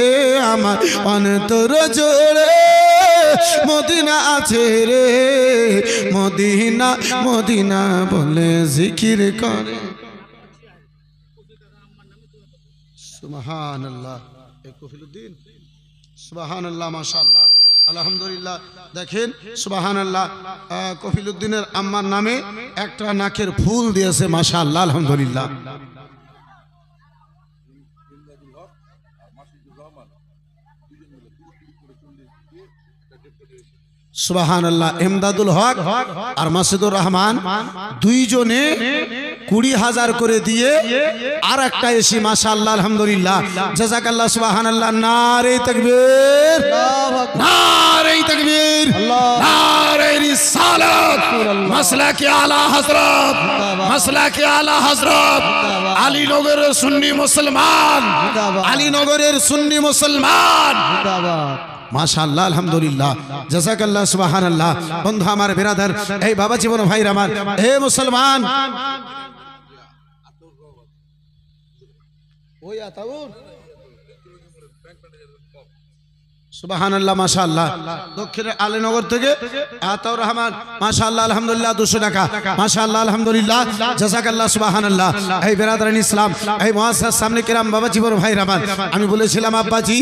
আমার অন্তর জুড়ে মদিনা আছে রে, মদিনা মদিনা বলে জিকির করে। সুবহানাল্লাহ। কফিলউদ্দিন সুবহানাল্লাহ, মাশাআল্লাহ, আলহামদুলিল্লাহ। দেখেন সুবহানাল্লাহ, কফিলউদ্দিনের আম্মার নামে একটা নাকের ফুল দিয়েছে, মাশাআল্লাহ, আলহামদুলিল্লাহ। সুবহানাল্লাহ। ইমদাদুল হক আর মাসুদুর রহমান দুইজনে 20,000 করে দিয়ে আর একটা এসি, মাশাআল্লাহ, আলহামদুলিল্লাহ, জাযাকাল্লাহ, সুবহানাল্লাহ। নারে তাকবীর, নারে তাকবীর, নারে রিসালাত, মাসলাকে আলা হযরত, মাসলাকে আলা হযরত আলীনগরের সুন্নি মুসলমান, আলীনগরের সুন্নি মুসলমান, মাশাআল্লাহ, আলহামদুলিল্লাহ, জাযাকাল্লাহ, সুবহানাল্লাহ। বন্ধু আমার, বিরাদার, এই বাবা জীবন ভাইরা আমার, হে মুসলমান, ওই আতাউর, সুবহানাল্লাহ, মাশাআল্লাহ, দক্ষিণের আলীনগর থেকে আতাউর রহমান, মাশাআল্লাহ, আলহামদুলিল্লাহ, 200 টাকা, মাশাআল্লাহ, আলহামদুলিল্লাহ, জাযাকাল্লাহ, সুবহানাল্লাহ। এই বিরাদারান ইসলাম, এই মুআসসাস সামনে কিরাম, বাবা জীবন ভাইরা আমার, আমি বলেছিলাম আব্বাজি,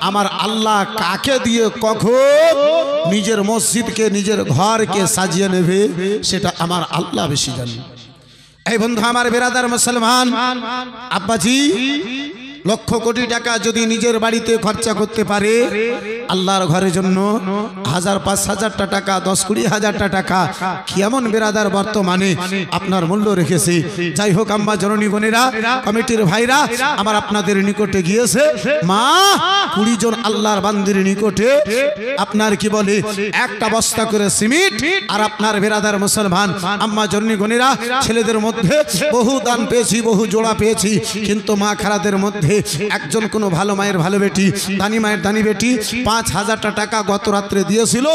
আমার আল্লাহ কাকে দিয়ে কখন নিজের মসজিদকে, নিজের ঘরকে সাজিয়ে নেবে সেটা আমার আল্লাহ বেশি জানে। এই বন্ধু আমার, বিরাদার মুসলমান, আব্বাজি লক্ষ কোটি টাকা যদি নিজের বাড়িতে খরচা করতে পারে আল্লাহর ঘরের জন্য, 1000-5000 টাকা, 10-20,000 টাকা কেমন বিরাদার বর্তমানে আপনার মূল্য রেখেছে। যাই হোক, আম্মা জননী বোনেরা, কমিটির ভাইরা আমার, আপনাদের নিকটে গিয়েছে মা 20 জন আল্লাহর বান্দির নিকটে আপনার কি বলে একটা বস্তা করে সিমেন্ট, আর আপনার বিরাদার মুসলমান আম্মা জননী বোনেরা, ছেলেদের মধ্যে বহু দান পেয়েছি, বহু জোড়া পেয়েছি, কিন্তু মা খারাদের মধ্যে একজন কোন ভালো মায়ের ভালো বেটি, দানি মায়ের দানি বেটি 5,000 টাকা গত রাত্রে দিয়েছিল।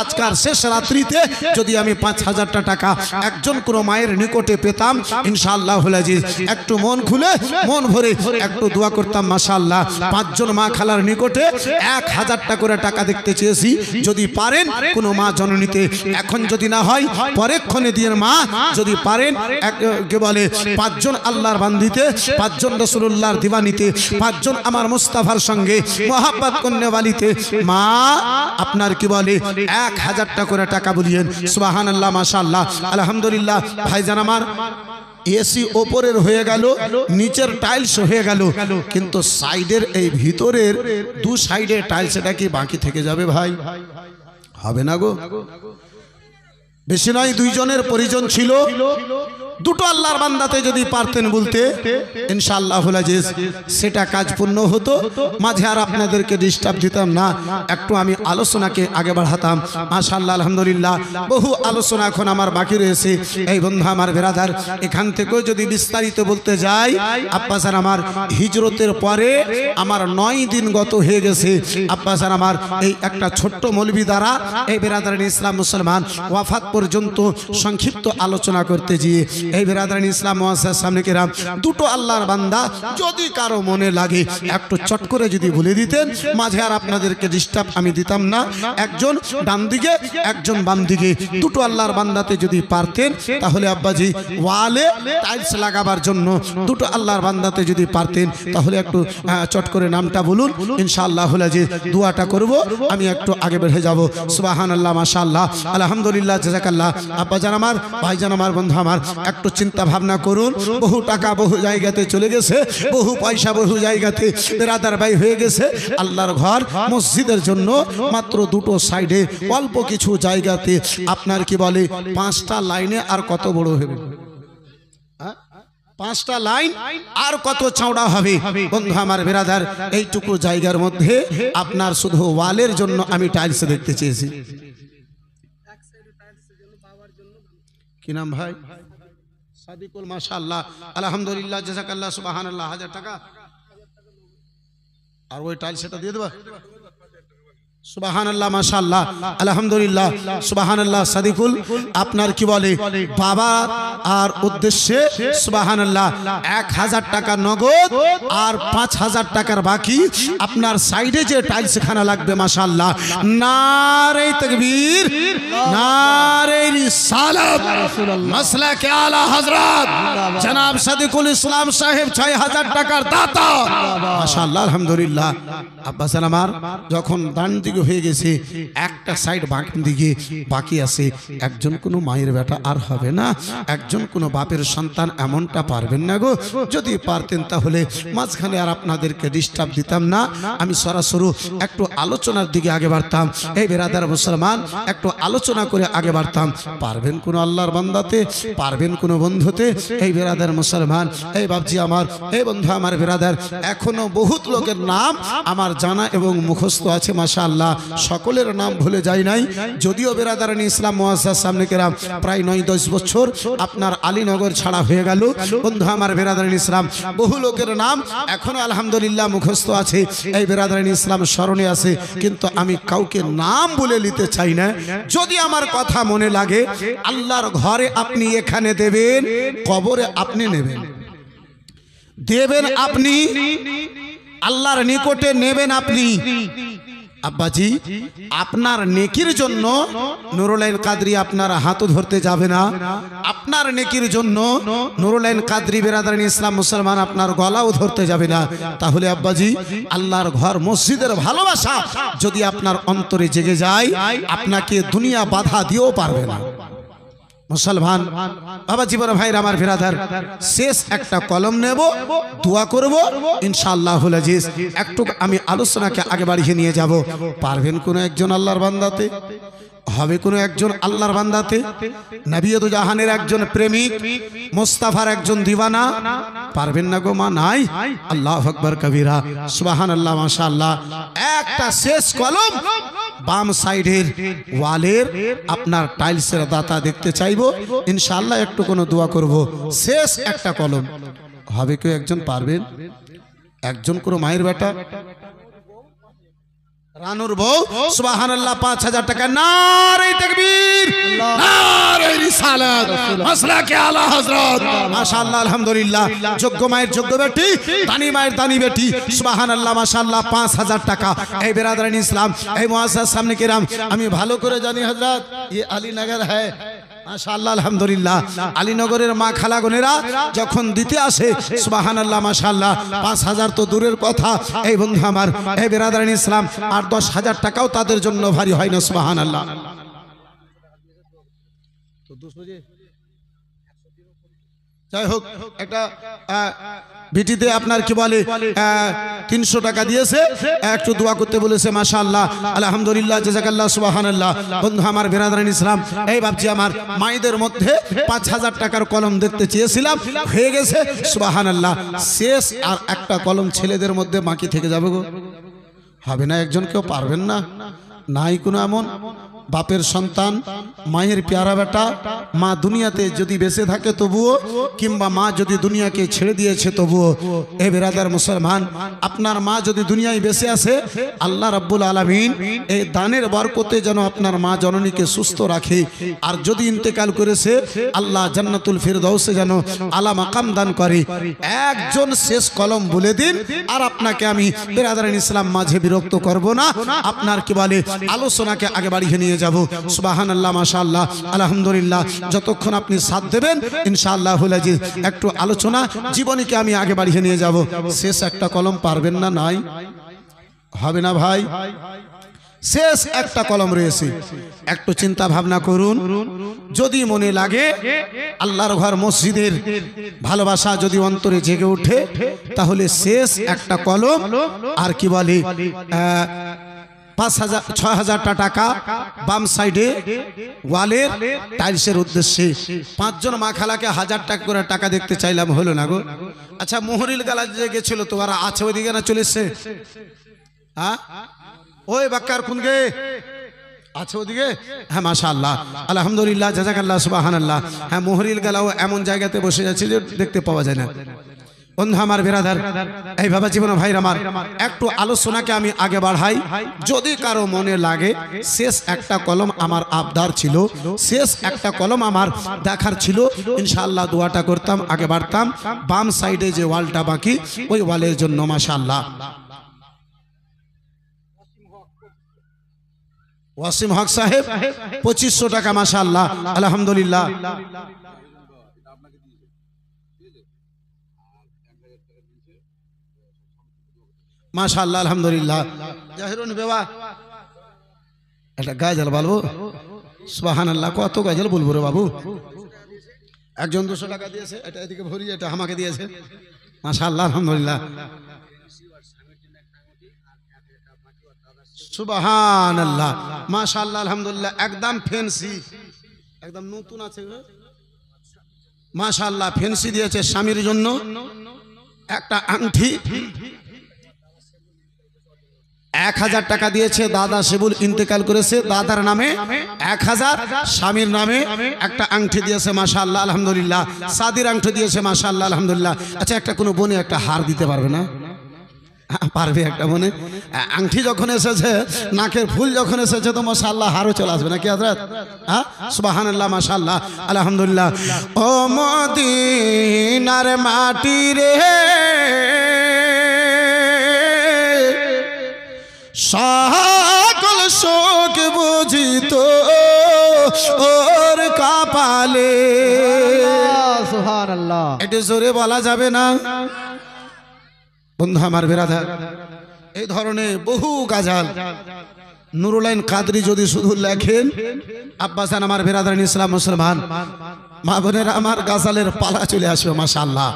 আজকার শেষ রাত্রিতে যদি আমি 5,000 টাকা একজন কোন মায়ের নিকটে পেতাম, ইনশাআল্লাহ আজিজ একটু মন খুলে, মন ভরে একটু দোয়া করতাম, মাশাআল্লাহ। 5 জন মা খালার নিকটে 1,000 টাকা করে টাকা দেখতে চেয়েছি, যদি পারেন কোন মা জননীতে, এখন যদি না হয় পরেক্ষণে দিয়ে মা, যদি পারেন কে বলে 5 জন আল্লাহর বান্দিতে, 5 জন রাসূলুল্লাহর দিওয়ানিতে, 5 জন আমার মুস্তাফার সঙ্গে মোহাব্বত করনেওয়ালিতে মা আপনার কি বলে 1,000 টাকা করে টাকা বলিয়েন, সুবহানাল্লাহ, মাশাআল্লাহ, আলহামদুলিল্লাহ। ভাইজান আমার, এসি ওপরের হয়ে গেল, নিচের টাইলস হয়ে গেল, কিন্তু সাইডের এই ভিতরের 2 সাইডে টাইলস, এটা কি বাকি থেকে যাবে ভাই? হবে না গো। বেশি নয়, 2 জনের পরিজন ছিল, দুটো আল্লাহর বান্দাতে যদি পারতেন বলতে, ইনশাআল্লাহ আজিজ সেটা কাজ পূর্ণ হতো। মাঝে আর আপনাদেরকে ডিস্টার্ব দিতাম না, একটু আমি আলোচনাকে আগে বাড়াতাম। মাশাআল্লাহ, আলহামদুলিল্লাহ, বহু আলোচনা এখন আমার বাকি রয়েছে। এই বন্ধু আমার, বিরাদার, এখান থেকেও যদি বিস্তারিত বলতে যাই, আব্বাসান আমার হিজরতের পরে আমার 9 দিন গত হয়ে গেছে। আব্বাসান আমার এই একটা ছোট্ট মৌলবি দ্বারা এই বিরাদারান ইসলাম মুসলমান ওয়াফাত পর্যন্ত সংক্ষিপ্ত আলোচনা করতে গিয়ে এই বিরাদারান ইসলাম মুআসসাস সামনে কিরাম, দুটো আল্লাহর বান্দা যদি কারো মনে লাগে একটু চট করে যদি বলে দিতেন, মাঝে আর আপনাদেরকে ডিস্টার্ব আমি দিতাম না। একজন ডান দিকে, একজন বাম দিকে, দুটো আল্লাহর বান্দাতে যদি পারতেন, তাহলে আব্বাজি ওয়ালে টাইলস লাগাবার জন্য দুটো আল্লাহর বান্দাতে যদি পারতেন, তাহলে একটু চট করে নামটা বলুন, ইনশাআল্লাহ আজিজ দোয়াটা করব। আমি একটু আগে বেড়ে যাব। সুবহানাল্লাহ, মাশাআল্লাহ, আলহামদুলিল্লাহ, জাযাকাল্লাহ। আব্বাজান আমার, ভাইজান আমার, বন্ধু আমার, একটু চিন্তা ভাবনা করুন। বহু টাকা বহু জায়গাতে চলে গেছে, বহু পয়সা বহু জায়গাতে বেরাদার ভাই হয়ে গেছে। আল্লাহর ঘর মসজিদের জন্য মাত্র 2টো সাইডে অল্প কিছু জায়গাতে আপনার কি বলে 5টা লাইনে আর কত বড় হবে? 5টা লাইন আর কত চওড়া হবে? বন্ধু আমার, বিরাদার, এইটুকু জায়গার মধ্যে আপনার শুধু ওয়ালের জন্য আমি টাইলস দেখতে চেয়েছি। কি নাম ভাই? সাদিকুল, মাশাআল্লাহ, আলহামদুলিল্লাহ, জাযাকাল্লাহ, সুবহানাল্লাহ। 1000 টাকা আর ওই টাইল সেটা দিয়ে দেবা সুবহানাল্লাহ মাশাআল্লাহ আলহামদুলিল্লাহ সুবহানাল্লাহ সাদিকুল আপনার কি বলে বাবা আর উদ্দেশ্যে সুবহানাল্লাহ 1000 টাকা নগদ আর 5000 টাকার বাকি আপনার সাইডে যে টাইলস খানা লাগবে মাশাআল্লাহ নারে তাকবীর নারে রিসালাত মাসলাকে আলা হযরত জনাব সাদিকুল ইসলাম সাহেব 6000 টাকার দাতা মাশাআল্লাহ আলহামদুলিল্লাহ আব্বাসান আমার যখন দান হয়ে গেছে একটা সাইড দিকে বাকি আছে একজন কোনো মায়ের বেটা আর হবে না একজন কোনো বাপের সন্তান এমনটা পারবেন না গো যদি পারতেন তাহলে মাঝখানে আর আপনাদেরকে ডিস্টার্ব দিতাম না আমি সরাসরি একটু আলোচনার দিকে আগে বাড়তাম এই বেরাদার মুসলমান একটু আলোচনা করে আগে বাড়তাম পারবেন কোনো আল্লাহর বান্দাতে পারবেন কোনো বন্ধুতে এই বেরাদার মুসলমান এই বাপজি আমার এই বন্ধু আমার বেরাদার এখনো বহুত লোকের নাম আমার জানা এবং মুখস্থ আছে মাশাআল্লাহ সকলের নাম ভুলে যাই নাই যদিও বেরাদারান ইসলাম মুআসসাস সামনে কেরাম প্রায় 9-10 বছর আপনার আলীনগর ছাড়া হয়ে গেল বন্ধু আমার বেরাদারান ইসলাম বহু লোকের নাম এখনো আলহামদুলিল্লাহ মুখস্থ আছে এই বেরাদারান ইসলাম স্মরণে আছে কিন্তু আমি কাউকে নাম বলে নিতে চাই না যদি আমার কথা মনে লাগে আল্লাহর ঘরে আপনি এখানে দেবেন কবরে আপনি নেবেন দেবেন আপনি আল্লাহর নিকটে নেবেন আপনি আব্বাজি আপনার নেকির জন্য নুরুল আইন কাদরি আপনার হাতও ধরতে যাবে না আপনার নেকির জন্য নুরুল আইন কাদরি বেরাদারান ইসলাম মুসলমান আপনার গলাও ধরতে যাবে না তাহলে আব্বাজি আল্লাহর ঘর মসজিদের ভালোবাসা যদি আপনার অন্তরে জেগে যায় আপনাকে দুনিয়া বাধা দিয়েও পারবে না মুসলমান বাবা জীবন ভাইরা আমার বিরাদার শেষ একটা কলম নেব দোয়া করব ইনশাআল্লাহুল আজিজ একটু আমি আলোচনাকে আগে বাড়িয়ে নিয়ে যাব পারবেন কোন একজন আল্লাহর বান্দাতে হবে কোন একজন আল্লাহর বান্দাতে নবী দু জাহানের একজন প্রেমিক মুস্তাফার একজন দিওয়ানা পারবেন না গো মা নাই আল্লাহু আকবার কবীরা সুবহানাল্লাহ মাশাআল্লাহ একটা শেষ কলম বাম সাইডের ওয়ালের আপনার টাইলসের দাতা দেখতে চাইবো ইনশাআল্লাহ একটু কোনো দোয়া করব শেষ একটা কলম হবে কেউ একজন পারবেন একজন কোনো মায়ের বেটা রানুর বউ সুবহানাল্লাহ 5000 টাকা নারে তাকবীর নারে রিসালাত মাসলাকে আলা হযরত মাশাআল্লাহ আলহামদুলিল্লাহ যোগ্য মায়ের যোগ্য বেটি দানি মায়ের দানি বেটি সুবহানাল্লাহ মাশাআল্লাহ 5000 টাকা এই বেরাদারান ইসলাম এই মুআসসাস সামনে কেরাম আমি ভালো করে জানি হযরত ये আলীনগর है মাশাআল্লাহ আলহামদুলিল্লাহ আলীনগরের মা খালাগনেরা যখন দিতে আসে সুবহানাল্লাহ মাশাআল্লাহ 5000 তো দূরের কথা এই বন্ধু আমার এই বেরাদারান ইসলাম আর 10000 টাকাও তাদের জন্য ভারী হয় না সুবহানাল্লাহ তো 200 যাই হোক একটা ভিটিতে আপনার কি বলে 300 টাকা দিয়েছে একটু দোয়া করতে বলেছে মাশাআল্লাহ আলহামদুলিল্লাহ জাযাকাল্লাহ সুবহানাল্লাহ বন্ধু আমার বেরাদারান ইসলাম এই বাপজি আমার মাইদের মধ্যে 5000 টাকার কলম দেখতে চেয়েছিলাম হয়ে গেছে সুবহানাল্লাহ শেষ আর একটা কলম ছেলেদের মধ্যে বাকি থেকে যাবে গো হবে না একজন কেউ পারবেন না নাই কোনো এমন বাপের সন্তান মায়ের প্যারা বেটা মা দুনিয়াতে যদি বেঁচে থাকে তবুও কিংবা মা যদি দুনিয়াকে ছেড়ে দিয়েছে তবুও এ বেরাদার মুসলমান আপনার মা যদি দুনিয়ায় বেঁচে আছে আল্লাহ রাব্বুল আলামিন এই দানের বরকতে যেন আপনার মা জননীকে সুস্থ রাখে আর যদি ইন্তেকাল করেছে আল্লাহ জান্নাতুল ফিরদাউসে যেন আলা মাকাম দান করে একজন শেষ কলম বলে দিন আর আপনাকে আমি বেরাদারান ইসলাম মাঝে বিরক্ত করব না আপনার কি বলে আলোচনাকে আগে বাড়িয়ে নিয়ে যাব সুবহানাল্লাহ মাশাআল্লাহ আলহামদুলিল্লাহ যতক্ষণ আপনি সাথ দেবেন ইনশাআল্লাহুল আজিজ একটু আলোচনা জীবনীকে আমি আগে বাড়িয়ে নিয়ে যাব শেষ একটা কলম পারবেন না নাই হবে না ভাই শেষ একটা কলম রয়েছে একটু চিন্তা ভাবনা করুন যদি মনে লাগে আল্লাহর ঘর মসজিদের ভালোবাসা যদি অন্তরে জেগে ওঠে তাহলে শেষ একটা কলম আর কি বলে 5000-6000 টাকা বাম সাইডে ওয়ালের টাইলসের উদ্দেশ্যে 5 জন মা খালাকে 1000 টাকা করে টাকা দেখতে চাইলাম হলো না গো আচ্ছা মোহরিল গালা যে গেছিল তো ওরা আছে ওইদিকে না চলেছে হ্যাঁ ওই বাক্কার খুনগে আছে ওদিকে হ্যাঁ মাশাআল্লাহ আলহামদুলিল্লাহ জাযাকাল্লাহ সুবহানাল্লাহ হ্যাঁ মোহরিল গালাও এমন জায়গাতে বসে যাচ্ছে যে দেখতে পাওয়া যায় না বন্ধু আমার বিরাদার, এইভাবে জীবন ভাইরা আমার একটু আলোচনাকে আমি আগে বাড়াই। যদি কারো মনে লাগে শেষ একটা কলম আমার আবদার ছিল, শেষ একটা কলম আমার দেখার ছিল, ইনশাআল্লাহ দোয়াটা করতাম, আগে বাড়তাম। বাম সাইডে যে ওয়ালটা বাকি ওই ওয়ালের জন্য মাশাআল্লাহ ওয়াসিম হক সাহেব 2500 টাকা মাশাআল্লাহ আলহামদুলিল্লাহ। মাশাআল্লাহ আলহামদুলিল্লাহ। জাহিরুন বেবা এটা গাজল বলবো, সুবহানাল্লাহ। কত গাজল বলবো রে বাবু? একজন 200 টাকা দিয়েছে, এটা এদিকে ভরি, এটা আমাকে দিয়েছে মাশাআল্লাহ আলহামদুলিল্লাহ। সুবহানাল্লাহ মাশাআল্লাহ আলহামদুলিল্লাহ। একদম ফ্যান্সি, একদম নতুন আছে মাশাআল্লাহ। ফ্যান্সি দিয়েছে স্বামীর জন্য একটা আংটি, 1000 টাকা দিয়েছে। দাদা শিবুল ইন্তেকাল করেছে, দাদার নামে 1000, স্বামীর নামে একটা আংটি দিয়েছে মাশাআল্লাহ আলহামদুলিল্লাহ। সাদির আংটি দিয়েছে মাশাআল্লাহ আলহামদুলিল্লাহ। আচ্ছা, একটা কোনো বোনে একটা হার দিতে পারবে না? পারবে একটা বোনে? আংটি যখন এসেছে, নাকের ফুল যখন এসেছে, তো মাশাআল্লাহ হারও চলে আসবে নাকি হযরত? হ্যাঁ, সুবহানাল্লাহ মাশাআল্লাহ আলহামদুলিল্লাহ। ও মদিনার মাটি রে, সকল শোক বুঝিত ওর কপালে। সুবহানাল্লাহ। এটা জোরে বলা যাবে না বন্ধু আমার বিরাদার। এই ধরনের বহু গাজাল নুরুলাইন কাদরি যদি শুধু লেখেন, আব্বাসান আমার বিরাদার ইসলাম মুসলমান মা বোনের আমার গাজালের পালা চলে আসবে মাশাআল্লাহ।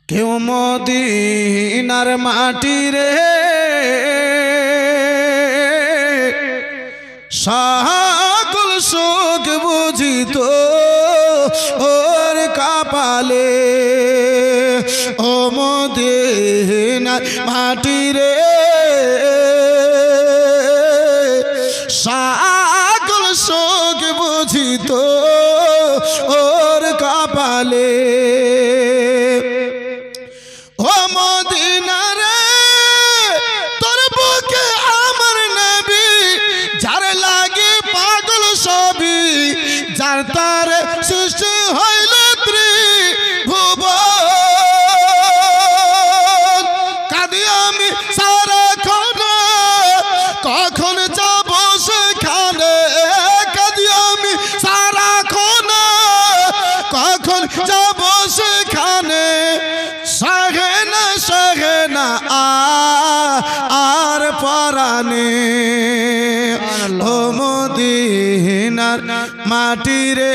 কেউ মদিনার মাটি রে, সকল শোক বুঝিত ওর কপালে। ও মদিনার মাটি রে, সকল শোক বুঝিত ওর কপালে। ও মদিনা রে, তোর বুকে আমার নবী, যার লাগে পাগল সবই, যার তার সৃষ্টি হইল ত্রিভুবন। কাঁদি আমি সারাক্ষণ, কখন যাব সেখানে? কাঁদি আমি সারাক্ষণ, কখন যাব সেখানে? সহেনা সহেনা আর পরানে। ও মদিনার মাটি রে,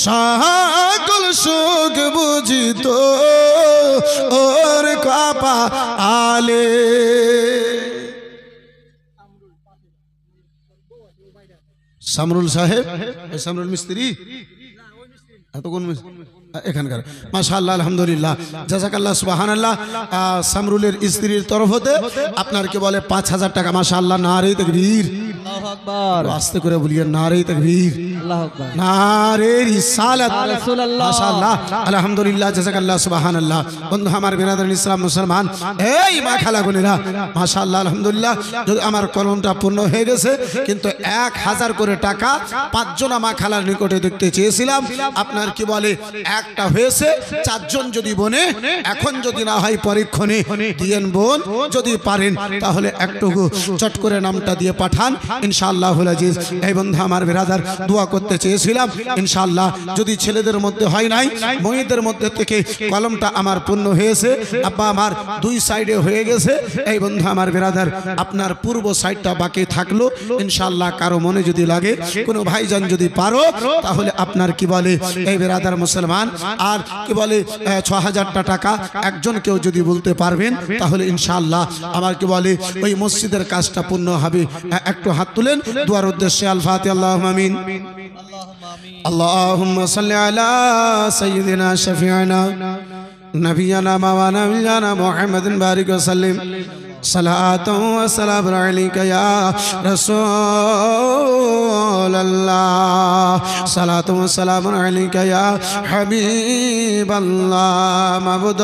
সকল সুখ বুঝিত ওর কপালে। সামরুল সাহেব, সামরুল মিস্ত্রি, কোন এখানকার মাশাআল্লাহ আলহামদুলিল্লাহ, জাযাকাল্লাহ সুবহানাল্লাহ। সামরুলের স্ত্রীর তরফ হতে আপনার কি বলে 5000 টাকা মাশাআল্লাহ। নারে তাকবীর, আল্লাহু আকবার। আস্তে করে বলিয়েন, নারে তাকবীর, আল্লাহু আকবার, নারে রিসালাত, রাসূলুল্লাহ, মাশাআল্লাহ আলহামদুলিল্লাহ, জাযাকাল্লাহ সুবহানাল্লাহ। বন্ধু আমার বিরাদর ইসলাম মুসলমান, এই মা খালাগুনেরা মাশাআল্লাহ আলহামদুলিল্লাহ। যদি আমার কলমটা পূর্ণ হয়ে গেছে, কিন্তু 1000 করে টাকা 5 জন মা খালার নিকটে দেখতে চেয়েছিলাম। আপনার কি বলে একটা হয়েছে, 4 জন যদি বনে, এখন যদি না হয় পরীক্ষণে দিয়েন বোন, যদি পারেন তাহলে একটুকু চট করে নামটা দিয়ে পাঠান ইনশাআল্লাহুল আজিজ। এই বন্ধু আমার বিরাদার দোয়া করতে চেয়েছিলাম ইনশাআল্লাহ। যদি ছেলেদের মধ্যে হয় নাই, মেয়েদের মধ্যে থেকে কলমটা আমার পূর্ণ হয়েছে। আব্বা আমার 2 সাইডে হয়ে গেছে। এই বন্ধু আমার বিরাদার আপনার পূর্ব সাইডটা বাকি থাকলো ইনশাআল্লাহ। কারো মনে যদি লাগে, কোনো ভাইজান যদি পারো, তাহলে আপনার কি বলে এই বিরাদার মুসলমান আর কি বলে 6000 টাকা একজন কেউ যদি বলতে পারবেন, তাহলে ইনশাআল্লাহ আমার কি বলে ওই মসজিদের কাজটা পূর্ণ হবে। একটু হাত তুলেন দুয়ার উদ্দেশ্যে। আল ফাতিহা। আল্লাহুম্মা আমিন। আল্লাহুম্মা সাল্লি আলা সাইয়্যিদিনা শাফিঈনা নবিয়ানা মাওলানা নবিয়ানা মুহাম্মাদিন বারিক ওয়া সাল্লিম। সালাতু ওয়া সালামু আলাইকা ইয়া রাসূলুল্লাহ। সালাতু ওয়া সালামুন আলাইকা ইয়া হাবিবাল্লাহ মাবুদ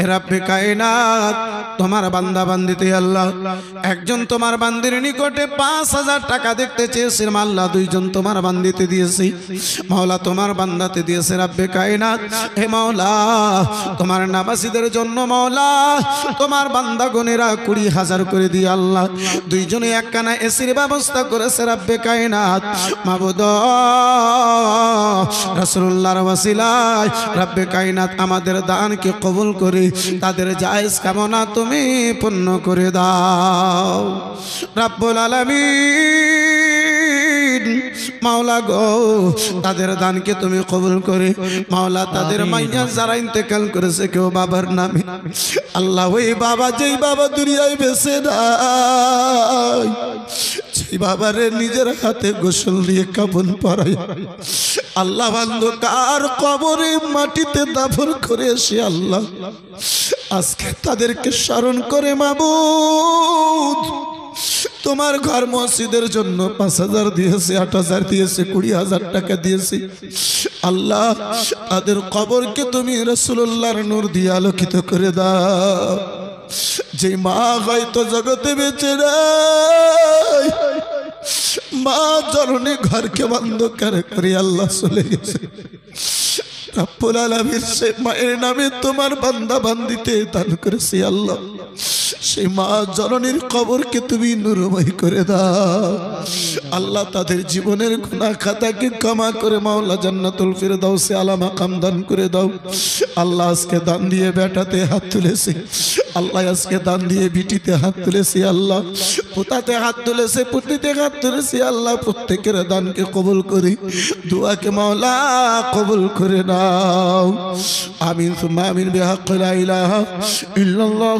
এ রব্বে কায়নাত তোমার বান্দা বান্দিতে আল্লাহ একজন তোমার বান্দির নিকটে 5000 টাকা দেখতে চেয়েছে আল্লাহ দুইজন তোমার বান্দিতে দিয়েছি মাওলা তোমার বান্দাতে দিয়েছে রব্বে কায়নাত হে মাওলা তোমার নামাজীদের জন্য মাওলা তোমার বান্দা গণেরা 20000 করে দিয়ে আল্লাহ দুইজনে একখানা এসির ব্যবস্থা করেছে রব্বে কায়নাত মাবুদ রাসূলুল্লাহর ওয়াসিলায় রব্বে কায়নাত আমাদের দানকে কবুল করে তাদের জায়েজ কামনা তুমি পূর্ণ করে দাও রব্বুল আলামিন মাওলা গো তাদের দানকে তুমি কবুল করে মাওলা তাদের মাইয়া যারা ইন্তেকাল করেছে কেউ বাবার নামে আল্লাহ ওই বাবা যেই বাবা দুনিয়ায় বেঁচে নাই সেই বাবারে নিজের হাতে গোসল দিয়ে কাফন পরাই আল্লাহ অন্ধকার কবরে মাটিতে দাফন করে এসে আল্লাহ আজকে তাদেরকে স্মরণ করে মাবুদ তোমার ঘর মসজিদের জন্য 5000 দিয়েছে 8000 দিয়েছে 20000 টাকা দিয়েছে আল্লাহ তাদের কবরকে তুমি রাসূলুল্লাহর নূর দিয়ে আলোকিত করে দাও যে মা হয়তো জগতে বেঁচে নাই মা জননী ঘরকে বন্ধ করে আল্লাহ চলে গেছে রব্বুল আলামিন সেই মায়ের নামে তোমার বান্দা বান্দিতে দান করেছি আল্লাহ সেই মা জননীর কবরকে তুমি নূরময় করে দাও আল্লাহ তাদের জীবনের গুনাহ খাতাকে ক্ষমা করে মাওলা জান্নাতুল ফিরদাউসে আলা মাকাম দান করে দাও আল্লাহ আজকে দান দিয়ে বেটাতে হাত তুলেছে আল্লাহ আজকে দান দিয়ে বিটিতে হাত তুলেছে আল্লাহ পুতাতে হাত তুলেছে পুতিতে হাত তুলেছে আল্লাহ প্রত্যেকের দানকে কবুল করি দুআকে মাওলা কবুল করে নাও আমিন সুম্মা আমিন বিহাক্কি লা ইলাহা ইল্লাল্লাহ